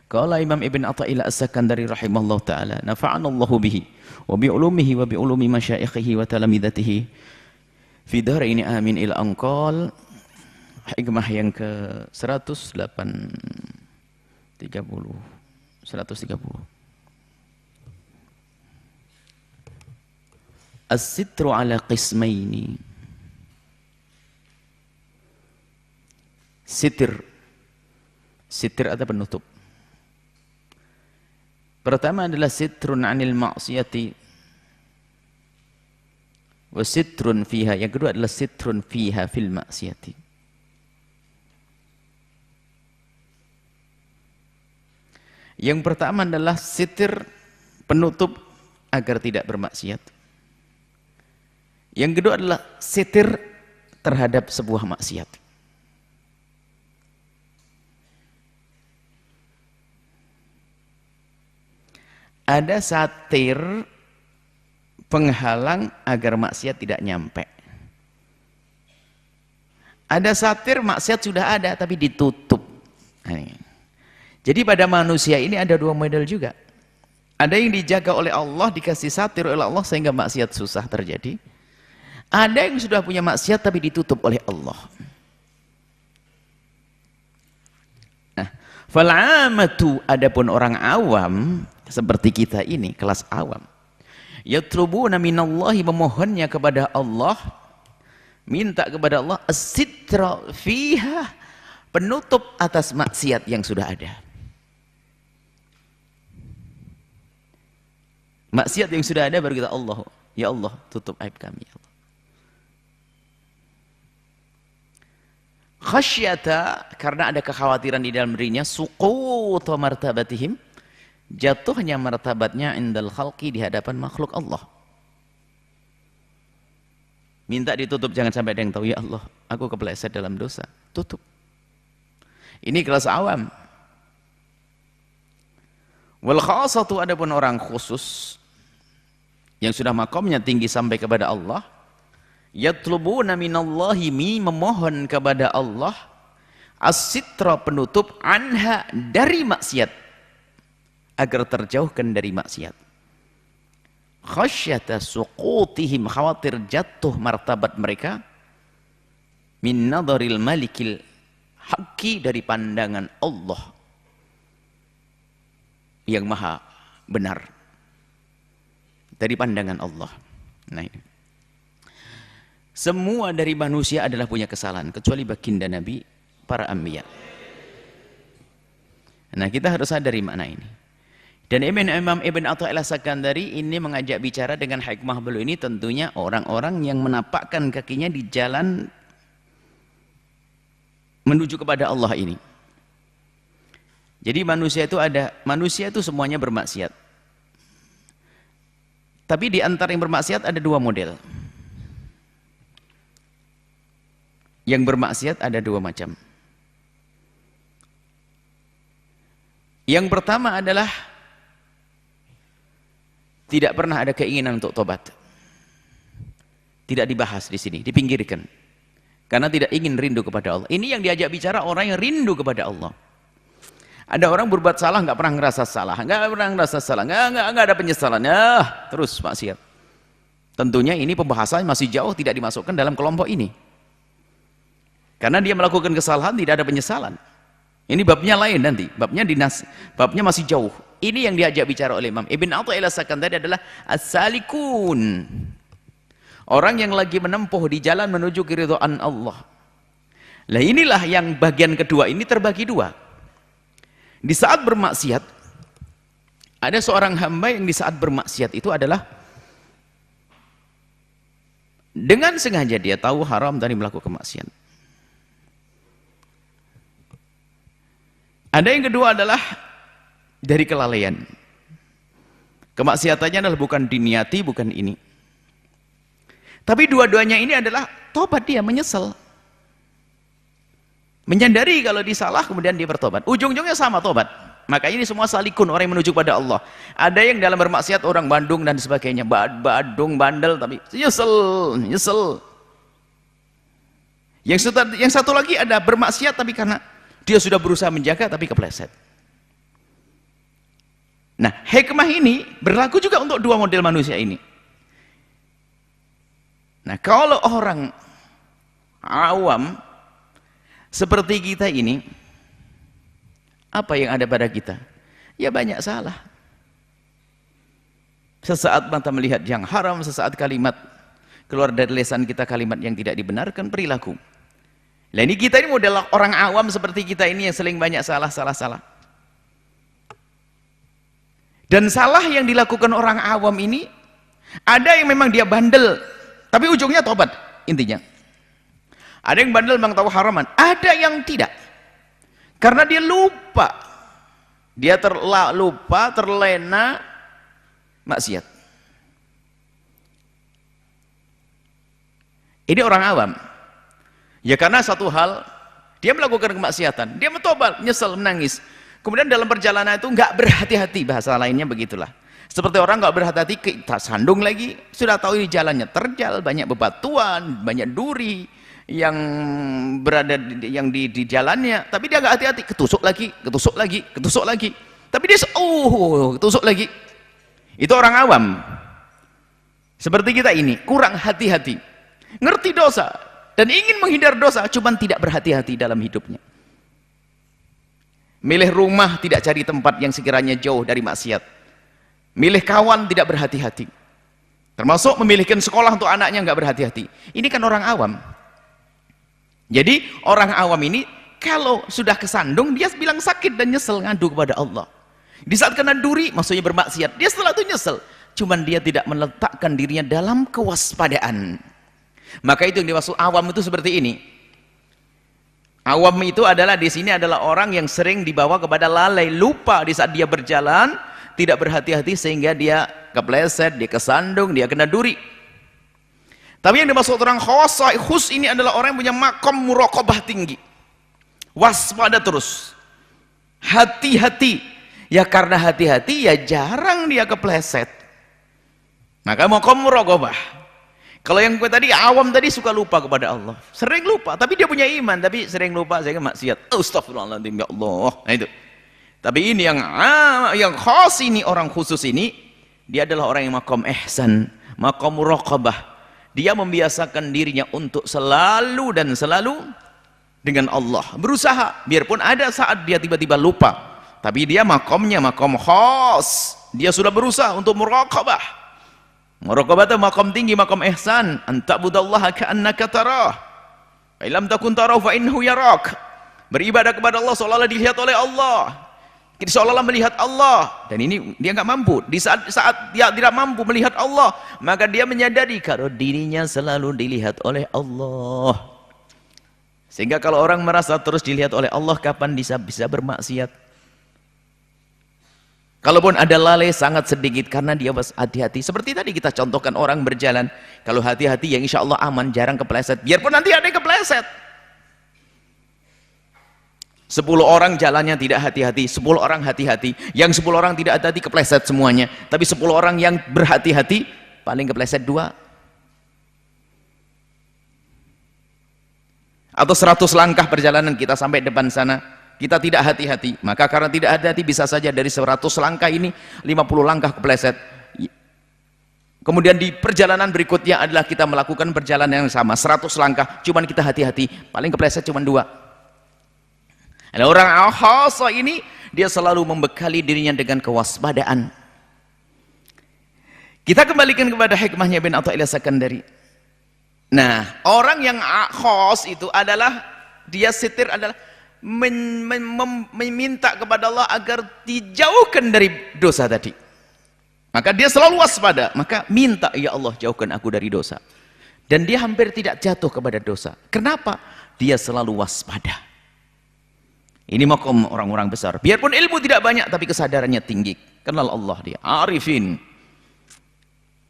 Qala Imam Ibn Athaillah As-Sakandari rahimahullah ta'ala, nafa'anallahu bihi wa bi'ulumihi wa bi'ulumi masyaikhihi wa talamidatihi fi dharaini amin ila anqal. Hikmah yang ke 130. As-sitru ala qismaini. Sitir atau penutup. Pertama adalah sitrun anil ma'siyati wa sitrun fiha. Yang kedua adalah sitrun fiha fil ma'siyati. Yang pertama adalah sitir, penutup agar tidak bermaksiat. Yang kedua adalah sitir terhadap sebuah maksiat. Ada satir penghalang agar maksiat tidak nyampe. Ada satir maksiat sudah ada tapi ditutup. Jadi pada manusia ini ada dua model juga. Ada yang dijaga oleh Allah, dikasih satir oleh Allah sehingga maksiat susah terjadi. Ada yang sudah punya maksiat tapi ditutup oleh Allah. Nah, fal'amatu, adapun orang awam seperti kita ini, kelas awam, yatlubuna minallahi, memohonnya kepada Allah, minta kepada Allah as-sitra fiha, penutup atas maksiat yang sudah ada. Maksiat yang sudah ada baru kita Allah, ya Allah tutup aib kami ya Allah. Khasyata, karena ada kekhawatiran di dalam dirinya, suqutu martabatihim, jatuhnya martabatnya indal khalqi, di hadapan makhluk Allah. Minta ditutup, jangan sampai ada yang tahu, ya Allah aku kepleset dalam dosa, tutup. Ini kelas awam. Wal khasatu, adapun orang khusus yang sudah makomnya tinggi sampai kepada Allah, yatlubuna minallahi, memohon kepada Allah as-sitra, penutup, anha, dari maksiat, agar terjauhkan dari maksiat. Khasyata suqutihim, khawatir jatuh martabat mereka, min nadharil malikil haqqi, dari pandangan Allah yang maha benar, dari pandangan Allah. Nah, ini semua dari manusia adalah punya kesalahan kecuali baginda Nabi, para anbiya. Nah, kita harus sadari makna ini. Dan Imam Ibn Athaillah As-Sakandari ini mengajak bicara dengan hikmah beliau ini tentunya orang-orang yang menapakkan kakinya di jalan menuju kepada Allah ini. Jadi manusia itu semuanya bermaksiat. Tapi di antara yang bermaksiat ada dua model. Yang bermaksiat ada dua macam. Yang pertama adalah tidak pernah ada keinginan untuk tobat. Tidak dibahas di sini, dipinggirkan. Karena tidak ingin rindu kepada Allah. Ini yang diajak bicara orang yang rindu kepada Allah. Ada orang berbuat salah, nggak pernah ngerasa salah, nggak ada penyesalan, terus maksiat. Tentunya ini pembahasan masih jauh, tidak dimasukkan dalam kelompok ini. Karena dia melakukan kesalahan tidak ada penyesalan. Ini babnya lain nanti, babnya masih jauh. Ini yang diajak bicara oleh Imam Ibn Athaillah As-Sakandari adalah as-salikun. Orang yang lagi menempuh di jalan menuju keridhaan Allah. Lah inilah yang bagian kedua ini terbagi dua. Di saat bermaksiat, ada seorang hamba yang di saat bermaksiat itu adalah dengan sengaja dia tahu haram dari melakukan maksiat. Ada yang kedua adalah dari kelalaian. Kemaksiatannya adalah bukan diniati, bukan ini. Tapi dua-duanya ini adalah tobat, dia menyesal. Menyadari kalau disalah kemudian dia bertobat. Ujung-ujungnya sama tobat. Makanya ini semua salikun, orang yang menuju pada Allah. Ada yang dalam bermaksiat orang Bandung dan sebagainya, badung, bandel, tapi nyesel. Yang satu lagi ada bermaksiat tapi karena dia sudah berusaha menjaga tapi kepleset. Nah, hikmah ini berlaku juga untuk dua model manusia ini. Nah, kalau orang awam seperti kita ini, apa yang ada pada kita? Ya banyak salah. Sesaat mata melihat yang haram, sesaat kalimat keluar dari lisan kita kalimat yang tidak dibenarkan, perilaku. Nah, ini kita ini model orang awam seperti kita ini yang sering banyak salah. Dan salah yang dilakukan orang awam ini, ada yang memang dia bandel, tapi ujungnya tobat intinya. Ada yang bandel memang tahu haraman, ada yang tidak. Karena dia lupa. Dia lupa, terlena maksiat. Ini orang awam. Ya karena satu hal, dia melakukan kemaksiatan, dia mentobat, nyesel, menangis. Kemudian dalam perjalanan itu nggak berhati-hati, bahasa lainnya begitulah. Seperti orang nggak berhati-hati, kita sandung lagi, sudah tahu ini jalannya terjal, banyak bebatuan, banyak duri yang berada di jalannya, tapi dia nggak hati-hati, ketusuk lagi. Tapi dia ketusuk lagi. Itu orang awam. Seperti kita ini, kurang hati-hati, ngerti dosa dan ingin menghindar dosa, cuman tidak berhati-hati dalam hidupnya. Milih rumah tidak cari tempat yang sekiranya jauh dari maksiat. Milih kawan tidak berhati-hati. Termasuk memilihkan sekolah untuk anaknya nggak berhati-hati. Ini kan orang awam. Jadi orang awam ini kalau sudah kesandung dia bilang sakit dan nyesel, ngadu kepada Allah. Di saat kena duri maksudnya bermaksiat, dia setelah itu nyesel. Cuman dia tidak meletakkan dirinya dalam kewaspadaan. Maka itu yang dimaksud awam itu seperti ini. Awam itu adalah di sini adalah orang yang sering dibawa kepada lalai, lupa di saat dia berjalan, tidak berhati-hati sehingga dia kepleset, dia kesandung, dia kena duri. Tapi yang dimaksud orang khus ini adalah orang yang punya makom muraqabah tinggi. Waspada terus. Hati-hati. Ya karena hati-hati ya jarang dia kepleset. Maka makom muraqabah. Kalau yang gue tadi awam tadi suka lupa kepada Allah, sering lupa, tapi dia punya iman, tapi sering lupa sehingga maksiat. Astagfirullahaladzim, ya Allah. Nah itu. Tapi ini yang khas ini, orang khusus ini, dia adalah orang yang makom ihsan, makom muraqabah. Dia membiasakan dirinya untuk selalu dan selalu dengan Allah, berusaha. Biarpun ada saat dia tiba-tiba lupa, tapi dia makomnya makom khas. Dia sudah berusaha untuk muraqabah. Muraqabah itu makom tinggi, makom ihsan. Anta'budallaha ka'annaka tarah. Fa illam takun tarahu fa innahu yarak. Beribadah kepada Allah seolah-olah dilihat oleh Allah. Seolah-olah melihat Allah. Dan ini dia nggak mampu. Di saat dia tidak mampu melihat Allah, maka dia menyadari kalau dirinya selalu dilihat oleh Allah. Sehingga kalau orang merasa terus dilihat oleh Allah, kapan bisa bermaksiat? Kalaupun ada lalai sangat sedikit karena dia hati-hati. Seperti tadi kita contohkan orang berjalan, kalau hati-hati yang insya Allah aman, jarang kepleset. Biarpun nanti ada yang kepleset. 10 orang jalannya tidak hati-hati, 10 orang hati-hati. Yang 10 orang tidak hati-hati kepleset semuanya. Tapi 10 orang yang berhati-hati paling kepleset 2. Atau 100 langkah perjalanan kita sampai depan sana, kita tidak hati-hati, maka karena tidak hati-hati bisa saja dari 100 langkah ini 50 langkah kepleset. Kemudian di perjalanan berikutnya adalah kita melakukan perjalanan yang sama 100 langkah, cuman kita hati-hati, paling kepleset cuman 2. Ada orang al-khasa ini, dia selalu membekali dirinya dengan kewaspadaan. Kita kembalikan kepada hikmahnya bin Athaillah Sakandari. Nah, orang yang khas itu adalah dia sitir adalah meminta kepada Allah agar dijauhkan dari dosa tadi. Maka dia selalu waspada, maka minta, ya Allah jauhkan aku dari dosa. Dan dia hampir tidak jatuh kepada dosa. Kenapa? Dia selalu waspada. Ini makom orang-orang besar. Biarpun ilmu tidak banyak, tapi kesadarannya tinggi. Kenal Allah dia, arifin.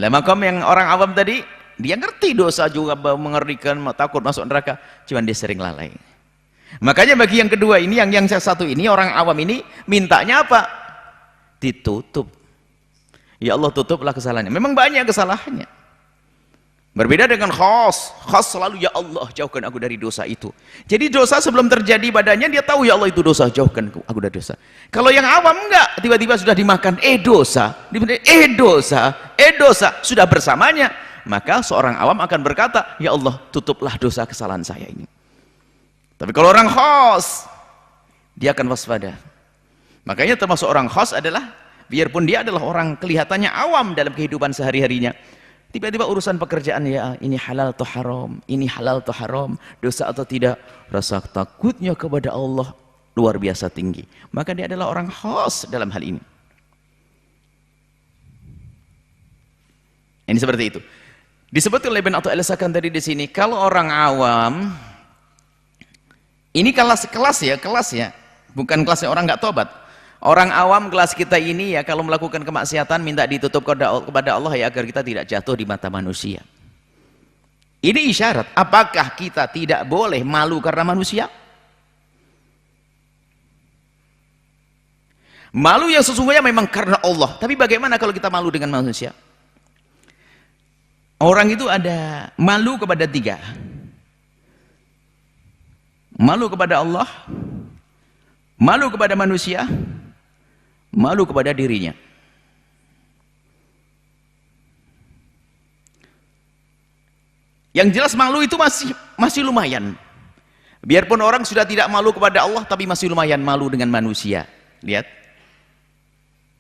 Lah makom yang orang awam tadi, dia ngerti dosa juga mengerikan, takut masuk neraka, cuman dia sering lalai. Makanya bagi yang kedua ini, yang satu ini, orang awam ini, mintanya apa? Ditutup. Ya Allah tutuplah kesalahannya. Memang banyak kesalahannya. Berbeda dengan khas. Khas selalu, ya Allah jauhkan aku dari dosa itu. Jadi dosa sebelum terjadi badannya dia tahu, ya Allah itu dosa, jauhkan aku dari dosa. Kalau yang awam enggak, tiba-tiba sudah dimakan, dosa, dosa, sudah bersamanya. Maka seorang awam akan berkata, ya Allah tutuplah dosa kesalahan saya ini. Tapi kalau orang khas, dia akan waspada. Makanya termasuk orang khas adalah, biarpun dia adalah orang kelihatannya awam dalam kehidupan sehari-harinya, tiba-tiba urusan pekerjaan, ya ini halal atau haram, ini halal atau haram, dosa atau tidak, rasa takutnya kepada Allah luar biasa tinggi. Maka dia adalah orang khas dalam hal ini. Ini seperti itu. Disebut oleh Ibn Athaillah tadi di sini, kalau orang awam, ini kelas ya, bukan kelasnya orang nggak tobat. Orang awam kelas kita ini ya, kalau melakukan kemaksiatan minta ditutup kepada Allah ya, agar kita tidak jatuh di mata manusia. Ini isyarat. Apakah kita tidak boleh malu karena manusia? Malu yang sesungguhnya memang karena Allah. Tapi bagaimana kalau kita malu dengan manusia? Orang itu ada malu kepada 3. Malu kepada Allah, malu kepada manusia, malu kepada dirinya. Yang jelas malu itu masih lumayan. Biarpun orang sudah tidak malu kepada Allah, tapi masih lumayan malu dengan manusia. Lihat,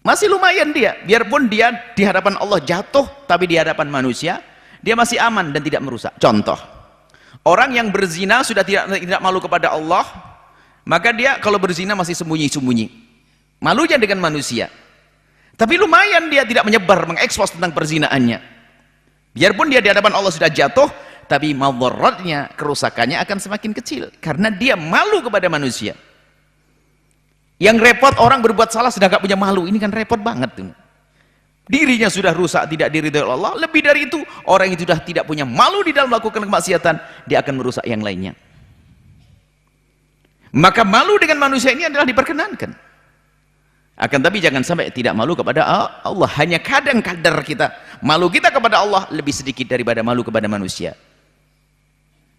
masih lumayan dia. Biarpun dia di hadapan Allah jatuh, tapi di hadapan manusia dia masih aman dan tidak merusak. Contoh, orang yang berzina sudah tidak malu kepada Allah, maka dia kalau berzina masih sembunyi-sembunyi. Malunya dengan manusia, tapi lumayan dia tidak menyebar, mengekspos tentang perzinaannya. Biarpun dia di hadapan Allah sudah jatuh, tapi madaratnya, kerusakannya akan semakin kecil karena dia malu kepada manusia. Yang repot orang berbuat salah sedang gak punya malu, ini kan repot banget tuh. Dirinya sudah rusak, tidak diridhoi Allah. Lebih dari itu, orang yang sudah tidak punya malu di dalam melakukan kemaksiatan, dia akan merusak yang lainnya. Maka malu dengan manusia ini adalah diperkenankan. Akan tapi jangan sampai tidak malu kepada Allah. Hanya kadang-kadar kita malu kita kepada Allah lebih sedikit daripada malu kepada manusia.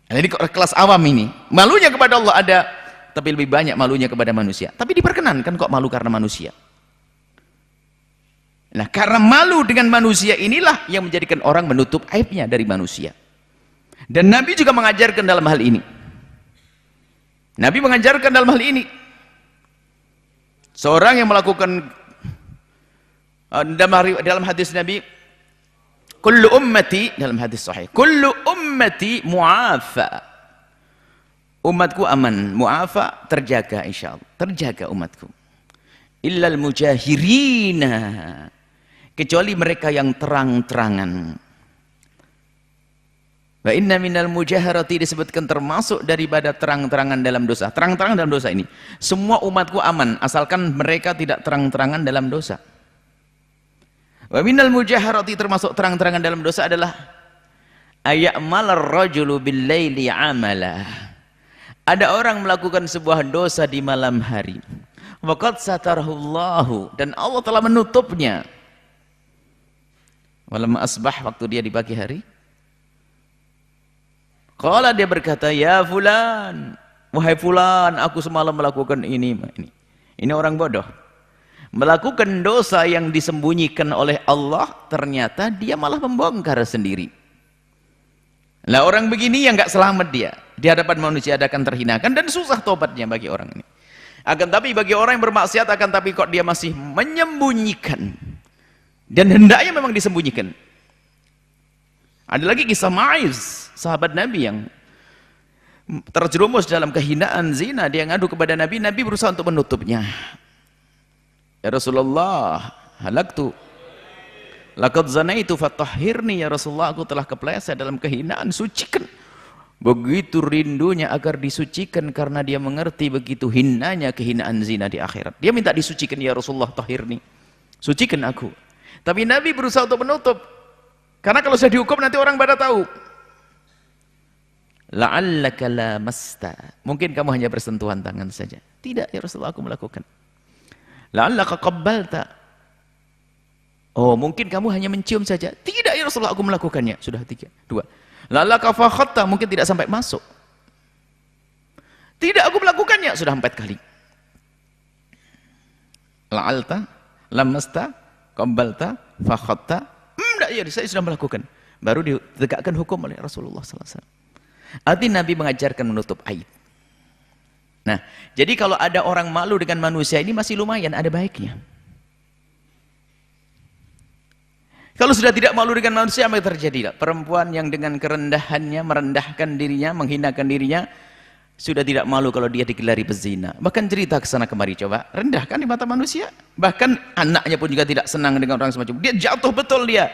Jadi kelas awam ini malunya kepada Allah ada, tapi lebih banyak malunya kepada manusia. Tapi diperkenankan kok malu karena manusia. Nah, karena malu dengan manusia inilah yang menjadikan orang menutup aibnya dari manusia. Dan Nabi juga mengajarkan dalam hal ini. Nabi mengajarkan dalam hal ini. Seorang yang melakukan dalam hadis Nabi, kullu ummati, dalam hadis sahih, kullu ummati mu'afa. Umatku aman, mu'afa, terjaga insyaallah, terjaga umatku. Illal mujahirina, kecuali mereka yang terang-terangan. Wa inna minal mujaharati, disebutkan termasuk daripada terang-terangan dalam dosa. Terang-terangan dalam dosa ini, semua umatku aman asalkan mereka tidak terang-terangan dalam dosa. Wa minal mujaharati, termasuk terang-terangan dalam dosa adalah ay'amalar rajulu bil laili amala. Ada orang melakukan sebuah dosa di malam hari. Waqad satarahullahu, dan Allah telah menutupnya. Walamma asbah, waktu dia di pagi hari, qala, dia berkata, ya fulan, wahai fulan, aku semalam melakukan ini. Ini orang bodoh. Melakukan dosa yang disembunyikan oleh Allah, ternyata dia malah membongkar sendiri. Lah orang begini yang nggak selamat dia. Di hadapan manusia akan terhinakan dan susah tobatnya bagi orang ini. Akan tapi bagi orang yang bermaksiat, akan tapi kok dia masih menyembunyikan. Dan hendaknya memang disembunyikan. Ada lagi kisah Ma'iz, sahabat Nabi yang terjerumus dalam kehinaan zina. Dia ngadu kepada Nabi, Nabi berusaha untuk menutupnya. Ya Rasulullah, halaktu, laqad zanaitu fatahhirni, ya Rasulullah, aku telah kepleset dalam kehinaan, sucikan. Begitu rindunya agar disucikan karena dia mengerti begitu hinanya kehinaan zina di akhirat. Dia minta disucikan, ya Rasulullah, tahhirni, sucikan aku. Tapi Nabi berusaha untuk menutup. Karena kalau sudah dihukum nanti orang pada tahu. La'allaka lamasta, mungkin kamu hanya bersentuhan tangan saja. Tidak, ya Rasulullah, aku melakukan. La'allaka qabbalta, oh mungkin kamu hanya mencium saja. Tidak, ya Rasulullah aku melakukannya. Sudah 3, 2. Lalaka fakhatta, mungkin tidak sampai masuk. Tidak, aku melakukannya. Sudah 4 kali. La'alta, lamasta, qabbalta, fakhatta. Enggak, ya saya sudah melakukan. Baru ditegakkan hukum oleh Rasulullah SAW. Artinya Nabi mengajarkan menutup aib. Nah, jadi kalau ada orang malu dengan manusia ini masih lumayan, ada baiknya. Kalau sudah tidak malu dengan manusia, apa yang terjadi? Perempuan yang dengan kerendahannya merendahkan dirinya, menghinakan dirinya, sudah tidak malu kalau dia digelari pezina. Bahkan cerita ke sana kemari, coba rendahkan di mata manusia. Bahkan anaknya pun juga tidak senang dengan orang semacam. Dia jatuh betul dia.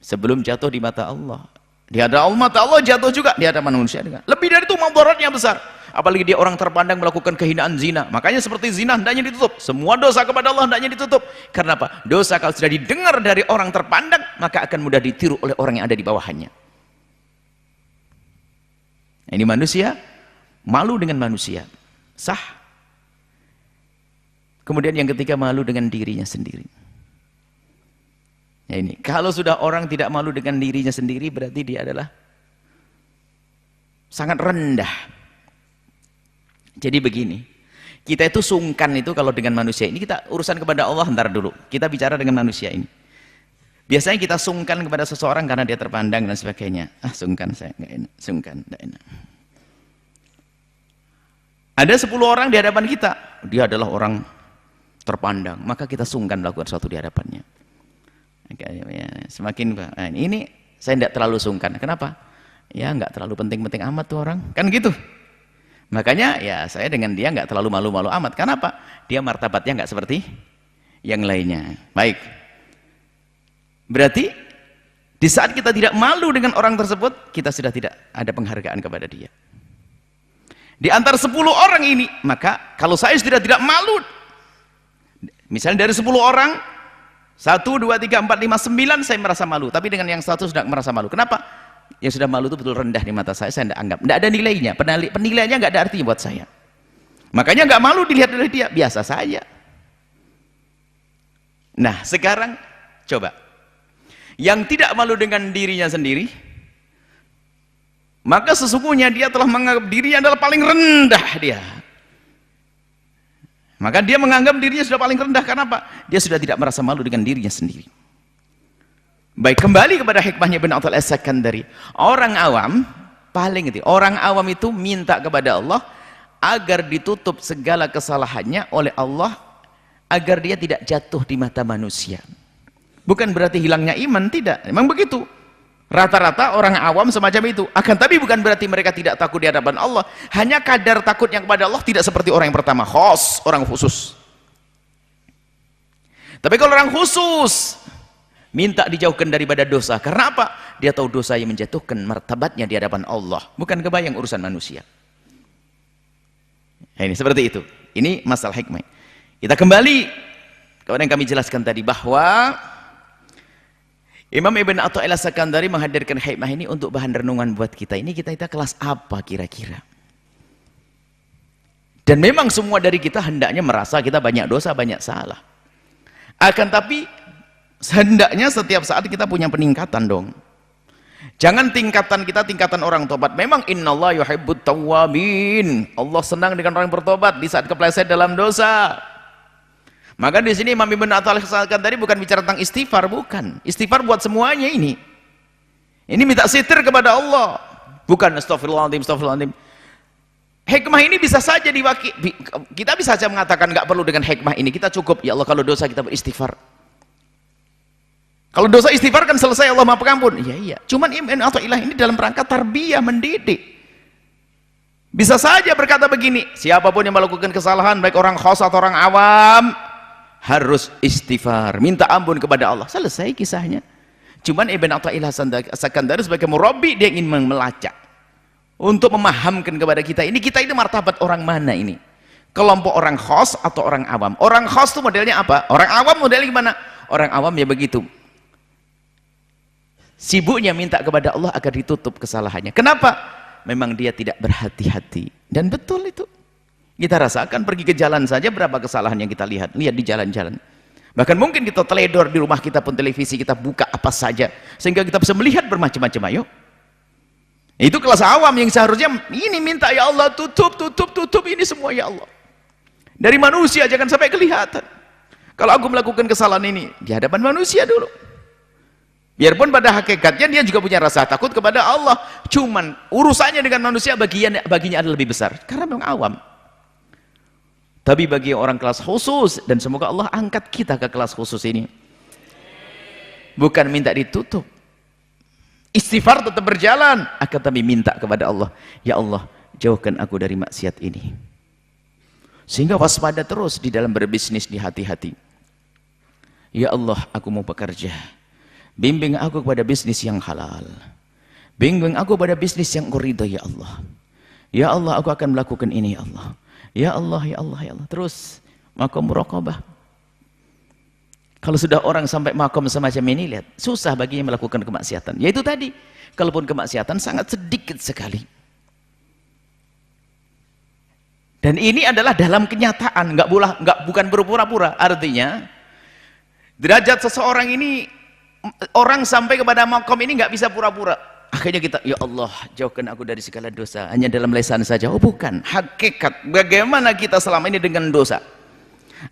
Sebelum jatuh di mata Allah. Di hadapan mata Allah jatuh juga di hadapan manusia dengan. Lebih dari itu mudaratnya besar. Apalagi dia orang terpandang melakukan kehinaan zina. Makanya seperti zina hendaknya ditutup. Semua dosa kepada Allah hendaknya ditutup. Karena apa? Dosa kalau sudah didengar dari orang terpandang, maka akan mudah ditiru oleh orang yang ada di bawahnya. Ini manusia malu dengan manusia. Sah. Kemudian yang ketiga, malu dengan dirinya sendiri. Ya ini, kalau sudah orang tidak malu dengan dirinya sendiri, berarti dia adalah sangat rendah. Jadi begini, kita itu sungkan itu kalau dengan manusia ini, kita urusan kepada Allah ntar dulu, kita bicara dengan manusia ini. Biasanya kita sungkan kepada seseorang karena dia terpandang dan sebagainya. Ah, sungkan saya, nggak enak, sungkan, nggak enak. Ada 10 orang di hadapan kita, dia adalah orang terpandang, maka kita sungkan melakukan sesuatu di hadapannya. Ya, semakin nah, ini saya tidak terlalu sungkan. Kenapa? Ya nggak terlalu penting-penting amat tuh orang, kan gitu. Makanya ya saya dengan dia nggak terlalu malu-malu amat. Kenapa? Dia martabatnya nggak seperti yang lainnya. Baik. Berarti di saat kita tidak malu dengan orang tersebut, kita sudah tidak ada penghargaan kepada dia. Di antara 10 orang ini, maka kalau saya sudah tidak malu, misalnya dari 10 orang 1, 2, 3, 4, 5, 9 saya merasa malu, tapi dengan yang 1 sudah merasa malu. Kenapa? Yang sudah malu itu betul rendah di mata saya tidak anggap, tidak ada nilainya, penilaiannya nggak ada artinya buat saya. Makanya nggak malu dilihat oleh dia, biasa saja. Nah sekarang coba, yang tidak malu dengan dirinya sendiri, maka sesungguhnya dia telah menganggap dirinya adalah paling rendah dia. Maka dia menganggap dirinya sudah paling rendah. Karena apa? Dia sudah tidak merasa malu dengan dirinya sendiri. Baik, kembali kepada hikmahnya Ibn Athaillah As-Sakandari. Orang awam, paling itu, orang awam itu minta kepada Allah agar ditutup segala kesalahannya oleh Allah, agar dia tidak jatuh di mata manusia. Bukan berarti hilangnya iman, tidak. Memang begitu. Rata-rata orang awam semacam itu. Akan tapi bukan berarti mereka tidak takut di hadapan Allah. Hanya kadar takutnya kepada Allah tidak seperti orang yang pertama, khos, orang khusus. Tapi kalau orang khusus minta dijauhkan daripada dosa. Karena apa? Dia tahu dosa yang menjatuhkan martabatnya di hadapan Allah. Bukan kebayang urusan manusia. Nah, ini seperti itu. Ini masalah hikmah. Kita kembali kepada yang kami jelaskan tadi, bahwa Imam Ibn Athaillah As-Sakandari menghadirkan hikmah ini untuk bahan renungan buat kita. Ini kita kelas apa kira-kira? Dan memang semua dari kita hendaknya merasa kita banyak dosa, banyak salah. Akan tapi hendaknya setiap saat kita punya peningkatan dong. Jangan tingkatan kita tingkatan orang tobat. Memang innallaha yuhibbut tawwabin. Allah senang dengan orang bertobat di saat kepleset dalam dosa. Maka di sini Imam Ibn Athaillah tadi bukan bicara tentang istighfar, bukan. Istighfar buat semuanya ini. Ini minta sitir kepada Allah. Bukan astagfirullahaladzim, astagfirullahaladzim. Hikmah ini bisa saja kita bisa saja mengatakan nggak perlu dengan hikmah ini. Kita cukup, ya Allah kalau dosa kita beristighfar. Kalau dosa istighfar kan selesai, Allah Maha Pengampun. Iya, iya. Cuman Ibn Athaillah ini dalam rangka tarbiyah, mendidik. Bisa saja berkata begini, siapapun yang melakukan kesalahan, baik orang khos atau orang awam, harus istighfar, minta ampun kepada Allah. Selesai kisahnya. Cuman Ibn Athaillah As-Sakandari sebagai murabbi, dia ingin melacak untuk memahamkan kepada kita ini martabat orang mana ini, kelompok orang khos atau orang awam. Orang khos itu modelnya apa? Orang awam modelnya gimana? Orang awam ya begitu, sibuknya minta kepada Allah agar ditutup kesalahannya. Kenapa? Memang dia tidak berhati-hati. Dan betul itu, kita rasakan pergi ke jalan saja berapa kesalahan yang kita lihat di jalan-jalan. Bahkan mungkin kita teledor di rumah kita pun televisi kita buka apa saja sehingga kita bisa melihat bermacam-macam. Ayo, itu kelas awam yang seharusnya ini minta ya Allah tutup ini semua ya Allah. Dari manusia jangan sampai kelihatan. Kalau aku melakukan kesalahan ini di hadapan manusia dulu. Biarpun pada hakikatnya dia juga punya rasa takut kepada Allah, cuman urusannya dengan manusia baginya adalah lebih besar karena memang awam. Tapi bagi orang kelas khusus, dan semoga Allah angkat kita ke kelas khusus ini, bukan minta ditutup, istighfar tetap berjalan, akan tapi minta kepada Allah, ya Allah jauhkan aku dari maksiat ini, sehingga waspada terus di dalam berbisnis, di hati-hati. Ya Allah, aku mau bekerja, bimbing aku kepada bisnis yang halal, bimbing aku pada bisnis yang Engkau ridha ya Allah. Ya Allah, aku akan melakukan ini ya Allah. Ya Allah, ya Allah, ya Allah. Terus makom muraqabah. Kalau sudah orang sampai makom semacam ini, lihat, susah baginya melakukan kemaksiatan. Yaitu tadi, kalaupun kemaksiatan sangat sedikit sekali. Dan ini adalah dalam kenyataan, bukan berpura-pura. Artinya, derajat seseorang ini, orang sampai kepada makom ini nggak bisa pura-pura. Akhirnya kita, ya Allah jauhkan aku dari segala dosa, hanya dalam lisan saja. Oh bukan, hakikat bagaimana kita selama ini dengan dosa.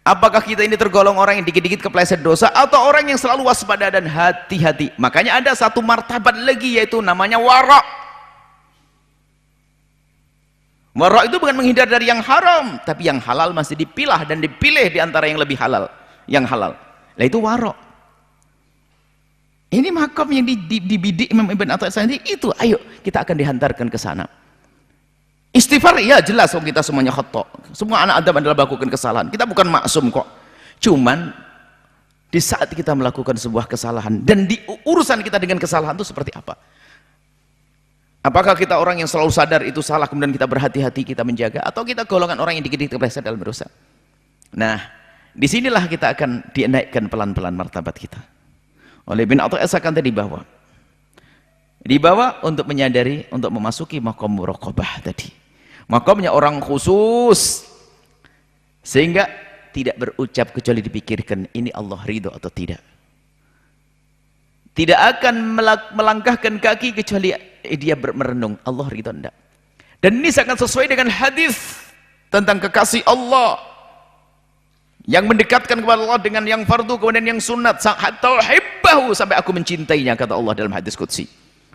Apakah kita ini tergolong orang yang dikit-dikit kepleset dosa, atau orang yang selalu waspada dan hati-hati? Makanya ada satu martabat lagi, yaitu namanya wara'. Wara' itu bukan menghindar dari yang haram, tapi yang halal masih dipilah dan dipilih di antara yang lebih halal, yang halal. Nah itu wara'. Ini makam yang dibidik Imam Ibn Athaillah itu, ayo kita akan dihantarkan ke sana. Istighfar, ya jelas kita semuanya khata'. Semua anak Adam adalah melakukan kesalahan. Kita bukan maksum kok. Cuman di saat kita melakukan sebuah kesalahan dan di urusan kita dengan kesalahan itu seperti apa? Apakah kita orang yang selalu sadar itu salah kemudian kita berhati-hati, kita menjaga, atau kita golongan orang yang dikit-dikit kepleset dalam dosa? Nah, disinilah kita akan dinaikkan pelan-pelan martabat kita. Oleh Ibn Athaillah kan tadi dibawa untuk menyadari, untuk memasuki maqam muraqabah tadi, makamnya orang khusus, sehingga tidak berucap kecuali dipikirkan ini Allah ridho atau tidak. Tidak akan melangkahkan kaki kecuali dia merenung Allah ridho enggak. Dan ini sangat sesuai dengan hadis tentang kekasih Allah yang mendekatkan kepada Allah dengan yang fardu kemudian yang sunat, hatta uhibbahu, sampai aku mencintainya, kata Allah dalam hadis qudsi.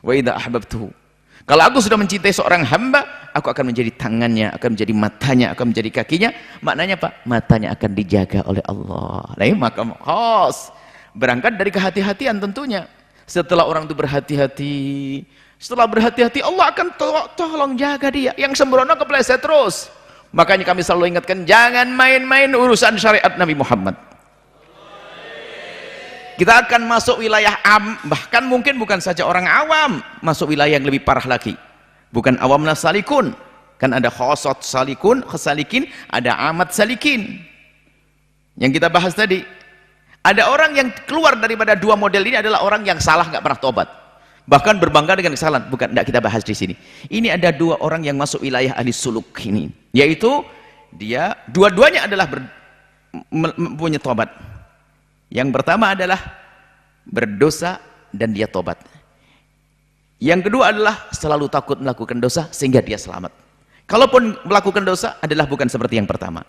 Wa idza ahbabtuhu, kalau aku sudah mencintai seorang hamba, aku akan menjadi tangannya, akan menjadi matanya, akan menjadi kakinya. Maknanya apa? Matanya akan dijaga oleh Allah. Nah, ini makam khas, berangkat dari kehati-hatian tentunya. Setelah orang itu berhati-hati, Allah akan tolong jaga dia. Yang sembrono kepleset terus. Makanya kami selalu ingatkan, jangan main-main urusan syariat Nabi Muhammad. Kita akan masuk wilayah bahkan mungkin bukan saja orang awam, masuk wilayah yang lebih parah lagi. Bukan awam salikun, kan ada khosot salikun, khasalikin, ada amat salikin. Yang kita bahas tadi, ada orang yang keluar daripada dua model ini adalah orang yang salah nggak pernah tobat, bahkan berbangga dengan kesalahan. Bukan, tidak kita bahas di sini. Ini ada dua orang yang masuk wilayah ahli suluk ini, yaitu dia dua-duanya adalah punya tobat. Yang pertama adalah berdosa dan dia tobat. Yang kedua adalah selalu takut melakukan dosa sehingga dia selamat. Kalaupun melakukan dosa adalah bukan seperti yang pertama.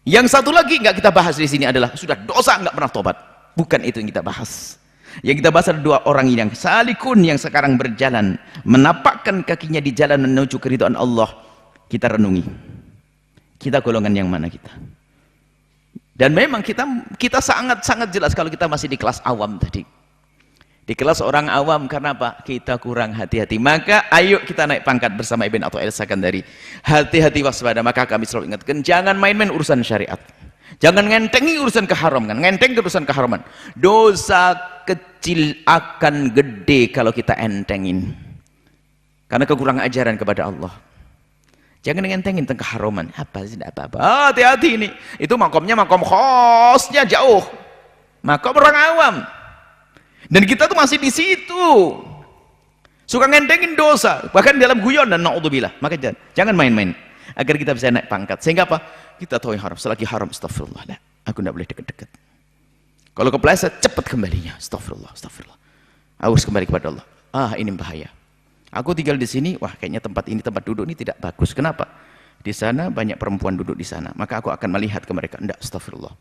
Yang satu lagi nggak kita bahas di sini adalah sudah dosa nggak pernah tobat. Bukan itu yang kita bahas. Yang kita bahas ada dua orang yang salikun, yang sekarang berjalan menapakkan kakinya di jalan menuju keridhaan Allah. Kita renungi, kita golongan yang mana kita? Dan memang kita sangat jelas kalau kita masih di kelas awam tadi, di kelas orang awam. Karena apa? Kita kurang hati-hati. Maka ayo kita naik pangkat bersama Ibn Athaillah Sakandari. Hati-hati, waspada. Maka kami selalu ingatkan, jangan main-main urusan syariat, jangan ngentengi urusan keharaman. Ngenteng urusan keharaman, dosa kecil akan gede kalau kita entengin karena kekurangan ajaran kepada Allah. Jangan ngentengin tentang keharaman. Apa sih, tidak apa-apa. Hati-hati ini. Itu makomnya makom khosnya jauh. Makom orang awam. Dan kita tuh masih di situ. Suka ngentengin dosa. Bahkan dalam guyon dan na'udzubillah. Maka jangan main-main. Agar kita bisa naik pangkat. Sehingga apa? Kita tahu yang haram. Selagi haram, astagfirullah. Nah, aku tidak boleh dekat-dekat. Kalau kepleset, cepat kembalinya. Astagfirullah, astagfirullah. Harus kembali kepada Allah. Ah, ini bahaya. Aku tinggal di sini, wah kayaknya tempat duduk ini tidak bagus. Kenapa? Di sana banyak perempuan duduk di sana. Maka aku akan melihat ke mereka. Enggak, astagfirullah.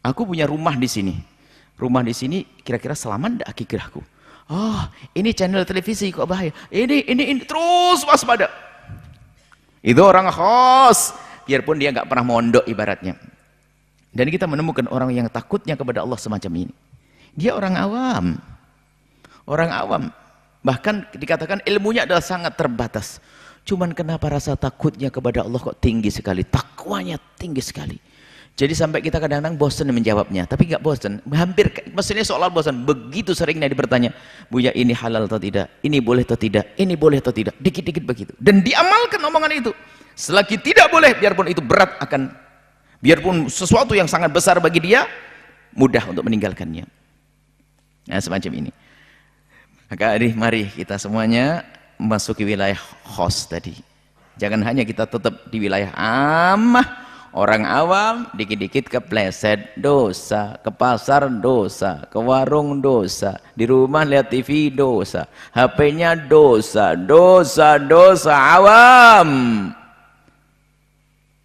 Aku punya rumah di sini. Rumah di sini kira-kira selamat enggak akikahku? Oh, ini channel televisi kok bahaya. Ini terus waspada. Itu orang khos, biarpun dia enggak pernah mondok ibaratnya. Dan kita menemukan orang yang takutnya kepada Allah semacam ini. Dia orang awam. Orang awam. Bahkan dikatakan ilmunya adalah sangat terbatas. Cuman kenapa rasa takutnya kepada Allah kok tinggi sekali? Takwanya tinggi sekali. Jadi sampai kita kadang-kadang bosan menjawabnya, tapi nggak bosan. Hampir, maksudnya seolah bosan. Begitu seringnya dibertanya, Buya ini halal atau tidak? Ini boleh atau tidak? Ini boleh atau tidak? Dikit-dikit begitu. Dan diamalkan omongan itu. Selagi tidak boleh, biarpun itu berat biarpun sesuatu yang sangat besar bagi dia, mudah untuk meninggalkannya. Nah, semacam ini. Maka mari kita semuanya memasuki wilayah khos tadi. Jangan hanya kita tetap di wilayah ammah. Orang awam dikit-dikit kepleset dosa, ke pasar dosa, ke warung dosa, di rumah lihat TV dosa, HP-nya dosa, dosa awam.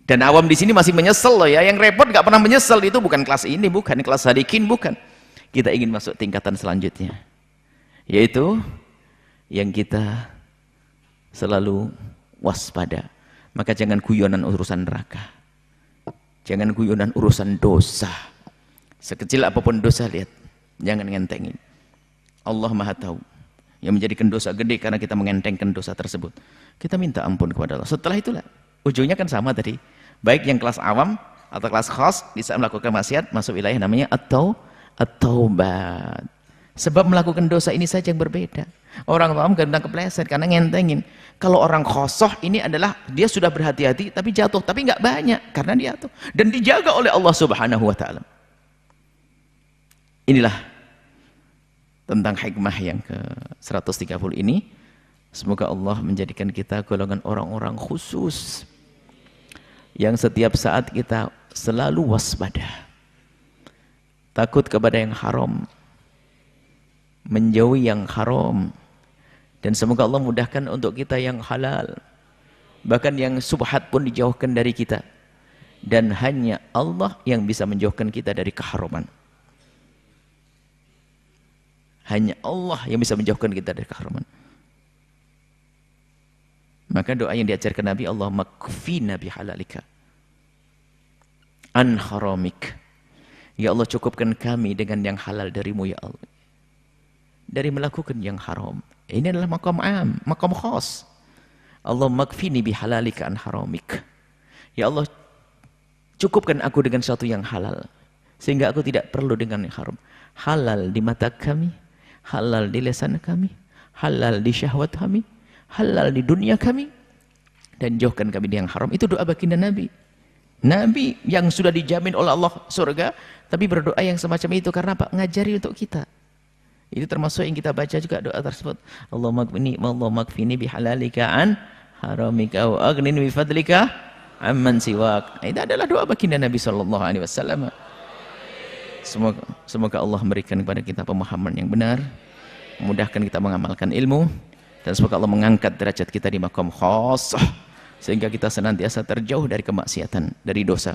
Dan awam di sini masih menyesal loh ya. Yang repot nggak pernah menyesal itu bukan kelas ini, bukan kelas sadikin, bukan. Kita ingin masuk tingkatan selanjutnya, yaitu yang kita selalu waspada. Maka jangan guyonan urusan neraka. Jangan guyonan urusan dosa. Sekecil apapun dosa, lihat. Jangan ngentengin. Allah Maha tahu. Yang menjadikan dosa gede karena kita mengentengkan dosa tersebut. Kita minta ampun kepada Allah. Setelah itulah, ujungnya kan sama tadi. Baik yang kelas awam atau kelas khas, bisa melakukan maksiat, masuk wilayah namanya at-taubat. Sebab melakukan dosa ini saja yang berbeda. Orang awam gampang kepleset karena ngentengin. Kalau orang khosoh ini adalah dia sudah berhati-hati tapi jatuh, tapi nggak banyak karena dia jatuh dan dijaga oleh Allah Subhanahu wa taala. Inilah tentang hikmah yang ke-130 ini. Semoga Allah menjadikan kita golongan orang-orang khusus yang setiap saat kita selalu waspada. Takut kepada yang haram, menjauhi yang haram. Dan semoga Allah mudahkan untuk kita yang halal. Bahkan yang subhat pun dijauhkan dari kita. Dan hanya Allah yang bisa menjauhkan kita dari keharaman. Hanya Allah yang bisa menjauhkan kita dari keharaman. Maka doa yang diajarkan Nabi, Allah makfina bihalalika an haramik. Ya Allah, cukupkan kami dengan yang halal darimu ya Allah. Dari melakukan yang haram. Ini adalah maqam am, maqam khas. Allah makfini bihalalika an haramik. Ya Allah, cukupkan aku dengan sesuatu yang halal, sehingga aku tidak perlu dengan yang haram. Halal di mata kami, halal di lisan kami, halal di syahwat kami, halal di dunia kami, dan jauhkan kami dari yang haram. Itu doa baginda Nabi. Nabi yang sudah dijamin oleh Allah surga, tapi berdoa yang semacam itu karena apa? Ngajari untuk kita. Itu termasuk yang kita baca juga doa tersebut. Allah makfini bihalalika an haramika wa aghnini bifadlika amman siwak. Itu adalah doa baginda Nabi SAW. Semoga Allah memberikan kepada kita pemahaman yang benar, memudahkan kita mengamalkan ilmu, dan semoga Allah mengangkat derajat kita di maqam khas, sehingga kita senantiasa terjauh dari kemaksiatan, dari dosa.